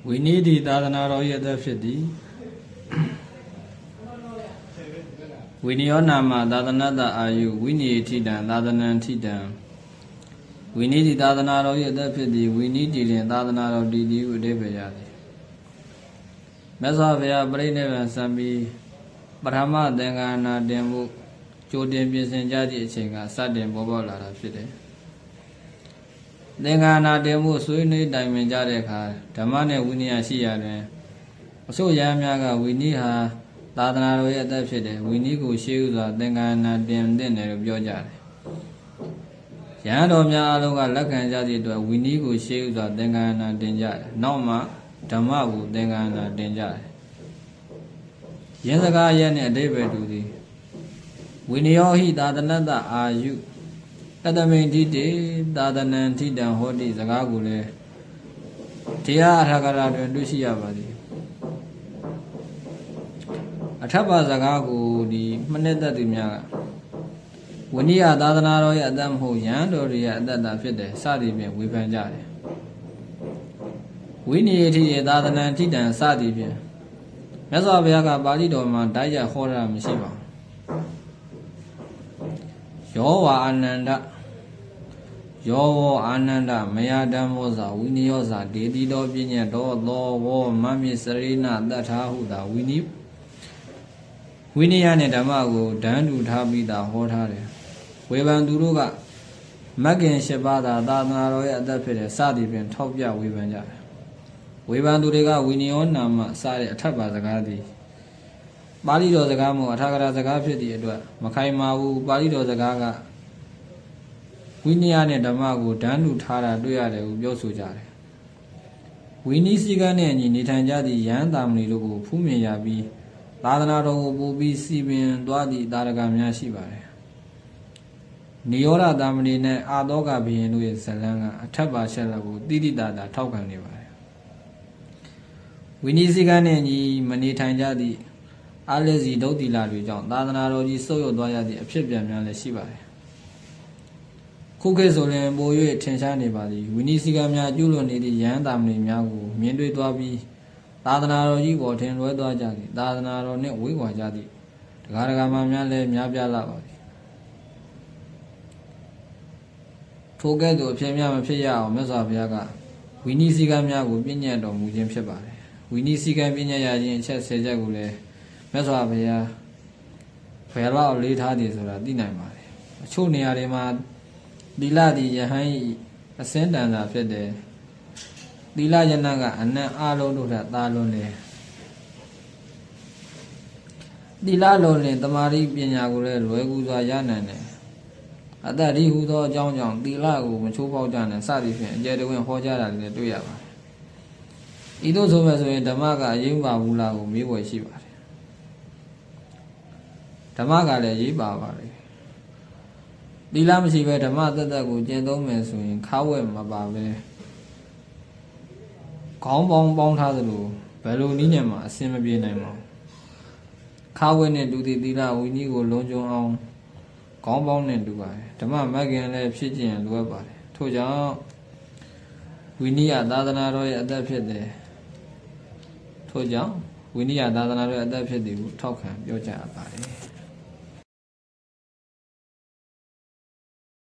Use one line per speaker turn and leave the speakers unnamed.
ဝိနည်းဒီသာသနာတော်ရဲ့အသက်ဖြစ်သည်ဝိနည်းနာမသာသနာတအာယုဝိနည်းထိတံသာသနံထိတံဝိနည်းဒီသာသနာတော်ရဲ့အသက်ဖြစ်သည်ဝိနည်းတည်ရင်သာသနာတော်တည်သည်ဟုအဓိပ္ပာယ်ရသည်မြတ်စွာဘုရားပြိဋိဘံစံပြီးပထမသင်္ဃာနာတင်မှုကြိုတင်ပြင်ဆင်ကြသည့်အချိန်ကစတင်ပေါ်ပေါက်လာတာဖြစ်တယ်သင်္ဃာနာတင်မှုဆွေးနွေးတိုင်ပင်ကြတဲ့အခါဓမ္မနဲ့ဝိနည်းရှိရတဲ့အစိုးရများကဝိနည်းဟာသာသနာတော်ရဲ့အသက်ဖြစ်တယ်ဝိနည်းကိုရှေးဥစွာသင်္ဃာနာတင်တဲ့တယ်လို့ပြောကြတယ်ရဟန်းတော်များအလုံးကလက်ခံကြသည့်အတွက်ဝိနည်းကိုရှေးဥစွာသင်္ဃာနာတင်ကြတယ်နောက်မှဓမ္မကိုသင်္ဃာနာတင်ကြတယ်ယင်းစကားရဲ့နဲ့အဓိပ္ပာယ်တူသည်ဝိနယောဟိသာသနတအာယုတတမိန်တိတေသာသနံထိတံဟောတိစကားကိုလည်းတရားအထာဂရတွင်တွေ့ရှိရပါသည်အထပ်ပါစကားကိုဒီမနစ်သက်သူများကဝိနည်းသာသနာတော်ရဲ့အသက်မဟုတ်ရဟန်းတော်ရဲ့အသက်သာဖြစ်တယ်စသည်ဖြင့်ဝေဖန်ကြတယ်ဝိနည်းထိရဲ့သာသနံထိတံစသည်ဖြင့်မြတ်စွာဘုရားကပါဠိတော်မှာတိုက်ရဟောတာမရှိပါဘူးယောဝအာနန္ဒယောဝအာနန္ဒမယဓမ္မောဇာဝိနယောဇာဒေတိတော်ပြည့်ညတ်တော်သောဝောမမေစရိဏတတ္ထာဟုသာဝိနည်းနဲ့ဓမ္မကိုဒန်းတူထားပြီးသာဟောထားတယ်ဝေဖန်သူတို့ကမဂ္ဂင်၈ပါးသာသာသနာတော်ရဲ့အသက်ဖြစ်တဲ့စသည်ဖြင့်ထောက်ပြဝေဖန်ကြတယ်ဝေဖန်သူတွေကဝိနယောနာမစတဲ့အထပ်ပါစကားသည်ပါဠိတော်စကားမို့အထာဂရစကားဖြစ်သည့်အတွက်မခိုင်မာဘူးပါဠိတော်စကားကဝိနည်းနဲ့ဓမ္မကိုဒန်းတူထားတာတွေ့ရတယ်ဟုပြောဆိုကြတယ်ဝိနည်းစည်းကမ်းနဲ့အညီနေထိုင်ကြသည့်ယဟန်တာမဏေတို့ကိုဖူးမြင်ရပြီးသာသနာတော်ကိုပို့ပြီးစီပင်သွားသည့်တာရကများရှိပါတယ်နိရောဓတာမဏေနဲ့အာသောကဘုရင်တို့ရဲ့ဇလံကအထက်ပါချက်လက်ကိုတိတိတသာထောက်ခံနေပါတယ်ဝိနည်းစည်းကမ်းနဲ့အညီမနေထိုင်ကြသည့်အာလက်စီဒုတ်တိလာတွေကြောင့်သာသနာတော်ကြီးဆုတ်ယုတ်သွားရသည့်အဖြစ်ပြန်များလည်းရှိပါတယ်ခုခေတ်ဆိုရင်ပို၍ထင်ရှားနေပါသည်ဝိနည်းစည်းကမ်းများကျူးလွန်နေသည့်ယဟန်တာမဏေများကိုမြင်တွေ့သွားပြီးသာသနာတော်ကြီးပေါ်ထင်လွဲသွားကြသည်သာသနာတော်နှင့်ဝေးကွာကြသည်တရားဒဂါမများလည်းများပြားလာပါသည်ထိုကဲ့သို့အဖြစ်များမဖြစ်ရအောင်မြတ်စွာဘုရားကဝိနည်းစည်းကမ်းများကိုပြည့်ညတ်တော်မူခြင်းဖြစ်ပါတယ်ဝိနည်းစည်းကမ်းပြည့်ညတ်ရခြင်းအချက်10ချက်ကိုလည်းမြတ်စွာဘုရားဘယ်လောက်လေးထားသည်ဆိုတာသိနိုင်ပါတယ်အချို့နေရာတွေမှာသီလသည်ယဟန်၏အစင်းတန်သာဖြစ်တယ်သီလယနာကအနံ့အလုံးတို့ထသာလွန်တယ်သီလလုံးလင်တမာရိပညာကိုလည်းလွယ်ကူစွာရနိုင်တယ်အတ္တရိဟုသောအကြောင်းကြောင့်သီလကိုမချိုးဖောက်ကြနဲ့စသည်ဖြင့်အကျယ်တဝင့်ဟောကြားတာလည်းတွေ့ရပါတယ်ဤသို့ဆိုမဲ့ဆိုရင်ဓမ္မကအရေးပါဘူးလားကိုမေးဝယ်ရှိပါတယ်ဓမ္မကလည်းရေးပါပါတယ်သီလမရှိဘဲဓမ္မသက်သက်ကိုကျင့်သုံးမယ်ဆိုရင်ခါဝဲမပါပဲခေါင်းပေါင်းထားသလိုဘယ်လိုနည်းနဲ့မှအဆင်မပြေနိုင်ပါဘူးခါဝဲနဲ့တူသည့်သီလဝိနည်းကိုလုံးကျုံအောင်ခေါင်းပေါင်းနဲ့တူပါတယ်ဓမ္မမဂ္ဂင်လည်းဖြစ်ကျင်လိုအပ်ပါတယ်ထို့ကြောင့်ဝိနည်းသာသနာတော်ရဲ့အသက်ဖြစ်တယ်ထို့ကြောင့်ဝိနည်းသာသနာတော်ရဲ့အသက်ဖြစ်သည်ဟုထောက်ခံပြောကြပါတယ်